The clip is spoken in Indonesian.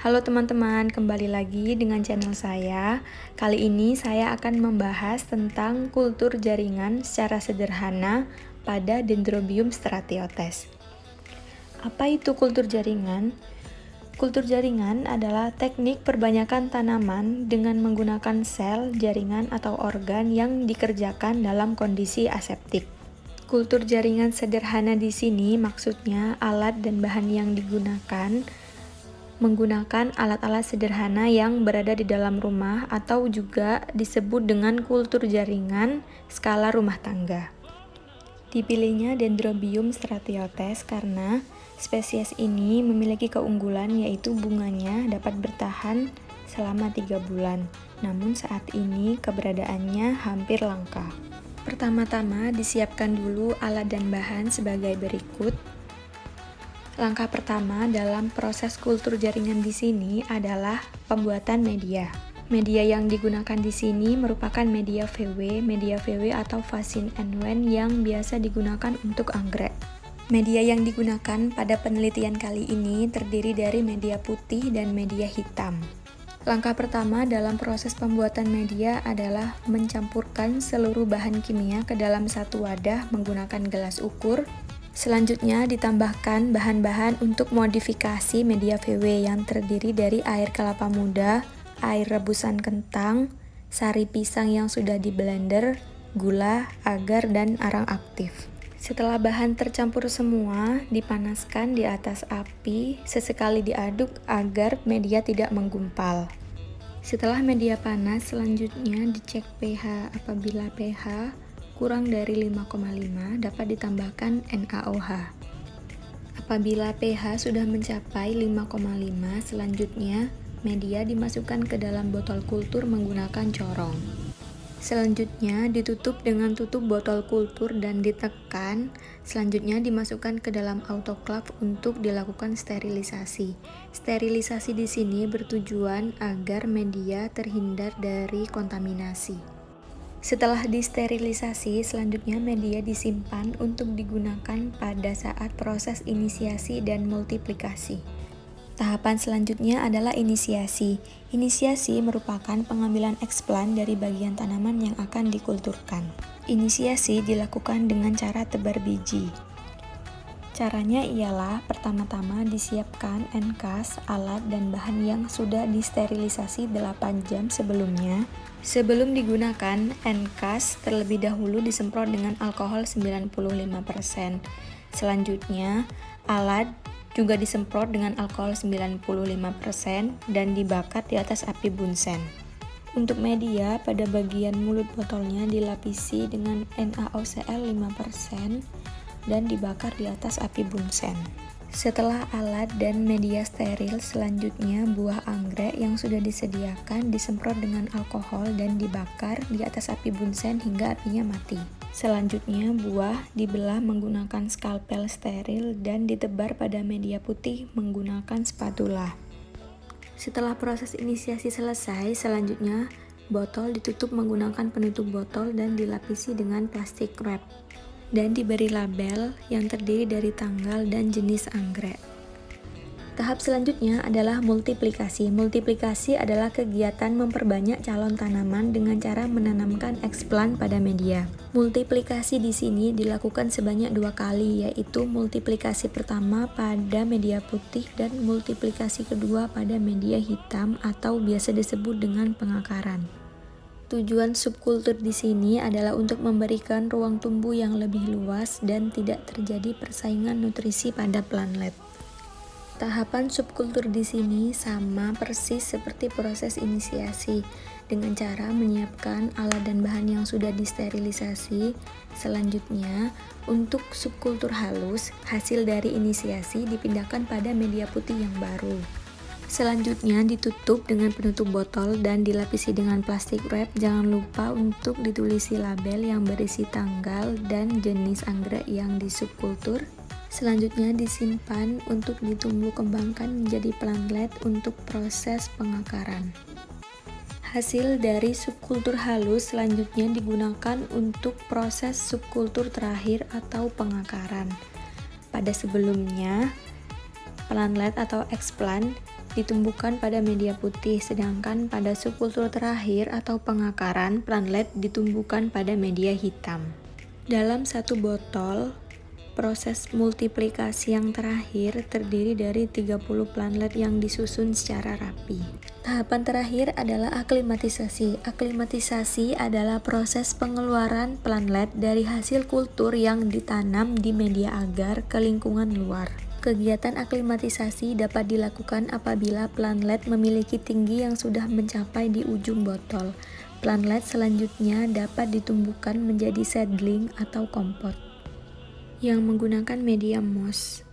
Halo teman-teman, kembali lagi dengan channel saya. Kali ini saya akan membahas tentang kultur jaringan secara sederhana pada Dendrobium stratiotes. Apa itu kultur jaringan? Kultur jaringan adalah teknik perbanyakan tanaman dengan menggunakan sel, jaringan, atau organ yang dikerjakan dalam kondisi aseptik. Kultur jaringan sederhana di sini maksudnya alat dan bahan yang digunakan menggunakan alat-alat sederhana yang berada di dalam rumah atau juga disebut dengan kultur jaringan skala rumah tangga. Dipilihnya Dendrobium stratiotes karena spesies ini memiliki keunggulan yaitu bunganya dapat bertahan selama 3 bulan. Namun saat ini keberadaannya hampir langka. Pertama-tama disiapkan dulu alat dan bahan sebagai berikut. Langkah pertama dalam proses kultur jaringan di sini adalah pembuatan media. Media yang digunakan di sini merupakan media VW atau Vaccine and Wen yang biasa digunakan untuk anggrek. Media yang digunakan pada penelitian kali ini terdiri dari media putih dan media hitam. Langkah pertama dalam proses pembuatan media adalah mencampurkan seluruh bahan kimia ke dalam satu wadah menggunakan gelas ukur. Selanjutnya ditambahkan bahan-bahan untuk modifikasi media VW yang terdiri dari air kelapa muda, air rebusan kentang, sari pisang yang sudah di blender, gula, agar, dan arang aktif. Setelah bahan tercampur semua, dipanaskan di atas api, sesekali diaduk agar media tidak menggumpal. Setelah media panas, selanjutnya dicek pH. Apabila pH kurang dari 5,5 dapat ditambahkan NaOH. Apabila pH sudah mencapai 5,5, selanjutnya media dimasukkan ke dalam botol kultur menggunakan corong. Selanjutnya ditutup dengan tutup botol kultur dan ditekan. Selanjutnya dimasukkan ke dalam autoclave untuk dilakukan sterilisasi. Sterilisasi di sini bertujuan agar media terhindar dari kontaminasi. Setelah disterilisasi, selanjutnya media disimpan untuk digunakan pada saat proses inisiasi dan multiplikasi. Tahapan selanjutnya adalah inisiasi. Inisiasi merupakan pengambilan eksplan dari bagian tanaman yang akan dikulturkan. Inisiasi dilakukan dengan cara tebar biji. Caranya ialah pertama-tama disiapkan enkas, alat, dan bahan yang sudah disterilisasi 8 jam sebelumnya. Sebelum digunakan, enkas terlebih dahulu disemprot dengan alkohol 95%. Selanjutnya, alat juga disemprot dengan alkohol 95% dan dibakar di atas api bunsen. Untuk media, pada bagian mulut botolnya dilapisi dengan NaOCl 5% dan dibakar di atas api bunsen. Setelah alat dan media steril, selanjutnya buah anggrek yang sudah disediakan disemprot dengan alkohol dan dibakar di atas api bunsen hingga apinya mati. Selanjutnya buah dibelah menggunakan skalpel steril dan ditebar pada media putih menggunakan spatula. Setelah proses inisiasi selesai, selanjutnya botol ditutup menggunakan penutup botol dan dilapisi dengan plastik wrap dan diberi label yang terdiri dari tanggal dan jenis anggrek. Tahap selanjutnya adalah multiplikasi. Multiplikasi adalah kegiatan memperbanyak calon tanaman dengan cara menanamkan eksplan pada media. Multiplikasi di sini dilakukan sebanyak 2 kali, yaitu multiplikasi pertama pada media putih dan multiplikasi kedua pada media hitam atau biasa disebut dengan pengakaran. Tujuan subkultur di sini adalah untuk memberikan ruang tumbuh yang lebih luas dan tidak terjadi persaingan nutrisi pada plantlet. Tahapan subkultur di sini sama persis seperti proses inisiasi dengan cara menyiapkan alat dan bahan yang sudah disterilisasi. Selanjutnya, untuk subkultur halus, hasil dari inisiasi dipindahkan pada media putih yang baru. Selanjutnya ditutup dengan penutup botol dan dilapisi dengan plastik wrap. Jangan lupa untuk ditulisi label yang berisi tanggal dan jenis anggrek yang disubkultur. Selanjutnya disimpan untuk ditumbuh kembangkan menjadi plantlet untuk proses pengakaran. Hasil dari subkultur halus selanjutnya digunakan untuk proses subkultur terakhir atau pengakaran. Pada sebelumnya, plantlet atau eksplan ditumbuhkan pada media putih, sedangkan pada subkultur terakhir atau pengakaran, plantlet ditumbuhkan pada media hitam. Dalam satu botol, proses multiplikasi yang terakhir terdiri dari 30 plantlet yang disusun secara rapi. Tahapan terakhir adalah aklimatisasi. Aklimatisasi adalah proses pengeluaran plantlet dari hasil kultur yang ditanam di media agar ke lingkungan luar. Kegiatan aklimatisasi dapat dilakukan apabila plantlet memiliki tinggi yang sudah mencapai di ujung botol. Plantlet selanjutnya dapat ditumbuhkan menjadi seedling atau kompot yang menggunakan media moss.